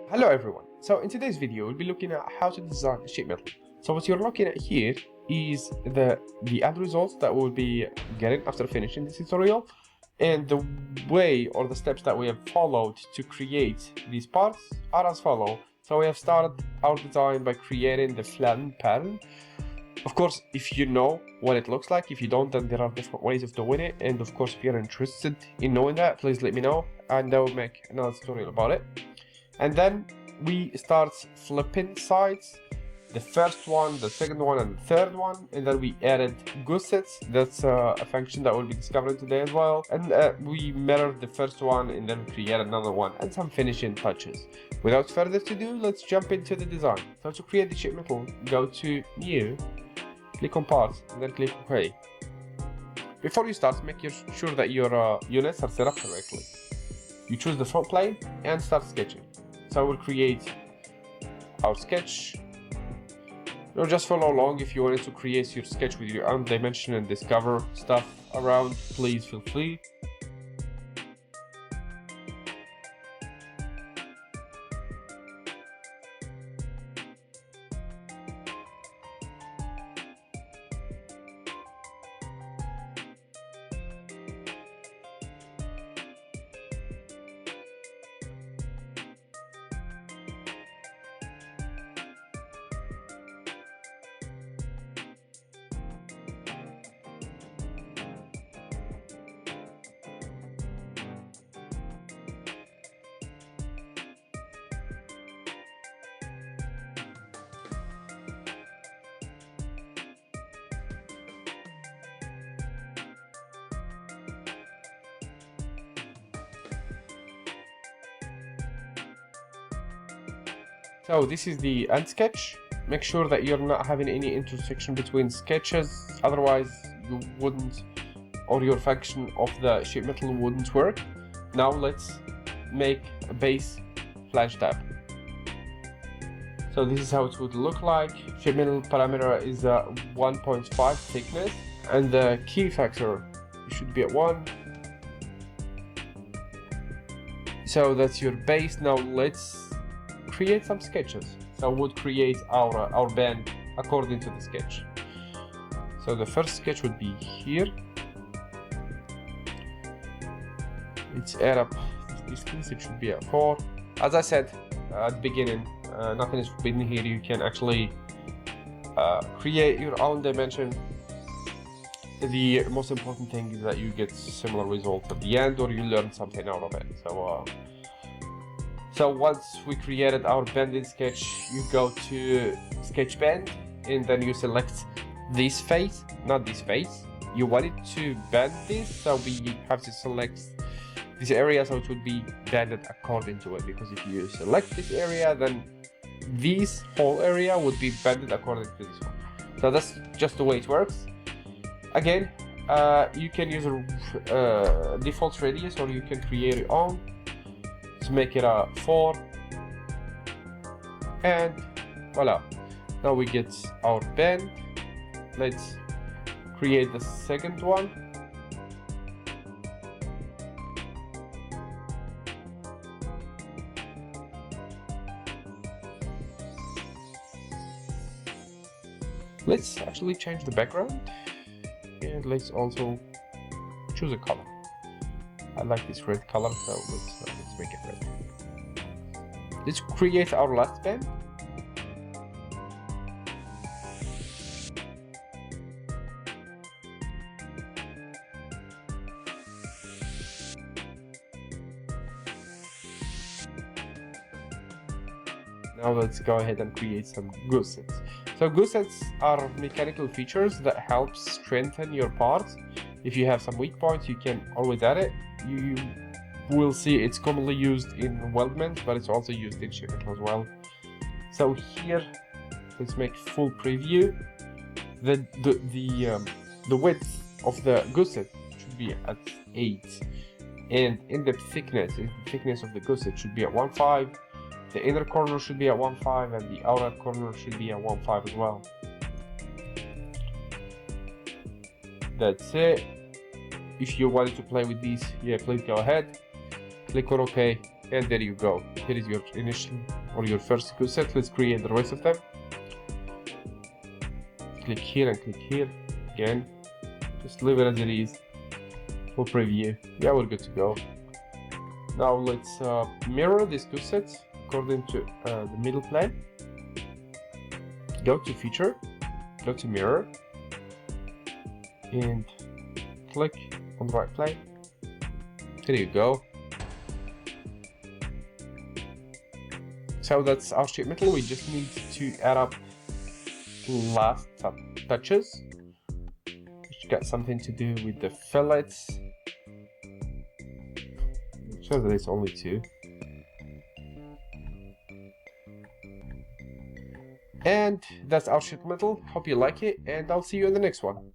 Hello everyone, so in today's video we'll be looking at how to design a sheet metal. So what you're looking at here is the end results that we'll be getting after finishing this tutorial, and the way or the steps that we have followed to create these parts are as follow. So we have started our design by creating the flatten pattern. Of course, if you know what it looks like, if you don't, then there are different ways of doing it, and of course if you're interested in knowing that, please let me know and I will make another tutorial about it. And then we start flipping sides, the first one, the second one, and the third one, and then we added gussets. That's a function that we'll be discovering today as well. And we mirrored the first one and then create another one and some finishing touches. Without further ado, let's jump into the design. So to create the sheet metal, go to New, click on Parts, and then click OK. Before you start, make sure that your units are set up correctly. You choose the front plane and start sketching. So we'll create our sketch. Just follow along. If you wanted to create your sketch with your own dimension and discover stuff around, please feel free. So this is the end sketch. Make sure that you're not having any intersection between sketches, otherwise you wouldn't, or your function of the sheet metal wouldn't work. Now let's make a base flange tab. So this is how it would look like. Sheet metal parameter is 1.5 thickness, and the key factor should be at 1. So that's your base. Now let's create some sketches. So we'll create our band according to the sketch. So the first sketch would be here. Let's add up this distance. It should be at 4. As I said at the beginning, nothing is forbidden here. You can actually create your own dimension. The most important thing is that you get similar results at the end, or you learn something out of it. So once we created our bending sketch, you go to sketch bend, and then you select this face, not this face. You want it to bend this, so we have to select this area so it would be bended according to it, because if you select this area, then this whole area would be bended according to this one. So that's just the way it works. Again, you can use a default radius, or you can create your own. To make it a 4, and voila, now we get our bend. Let's create the second one. Let's actually change the background, and let's also choose a color. I like this red color, so let's make it red. Let's create our last band. Now let's go ahead and create some gussets. So gussets are mechanical features that help strengthen your parts. If you have some weak points, you can always add it. You will see it's commonly used in weldments, but it's also used in sheet metal as well. So here, let's make full preview. The width of the gusset should be at 8, and in the thickness of the gusset should be at 1.5. The inner corner should be at 1.5, and the outer corner should be at 1.5 as well. That's it. If you wanted to play with these, yeah, please go ahead, click on OK, and there you go. Here is your initial or your first skill set. Let's create the rest of them. Click here and click here again. Just leave it as it is for preview. Yeah, we're good to go. Now let's mirror this skill set according to the middle plane. Go to feature, go to mirror, and click on the right plane. There you go. So that's our sheet metal. We just need to add up last touches, which got something to do with the fillets. I'm sure that it's only 2. And that's our sheet metal. Hope you like it, and I'll see you in the next one.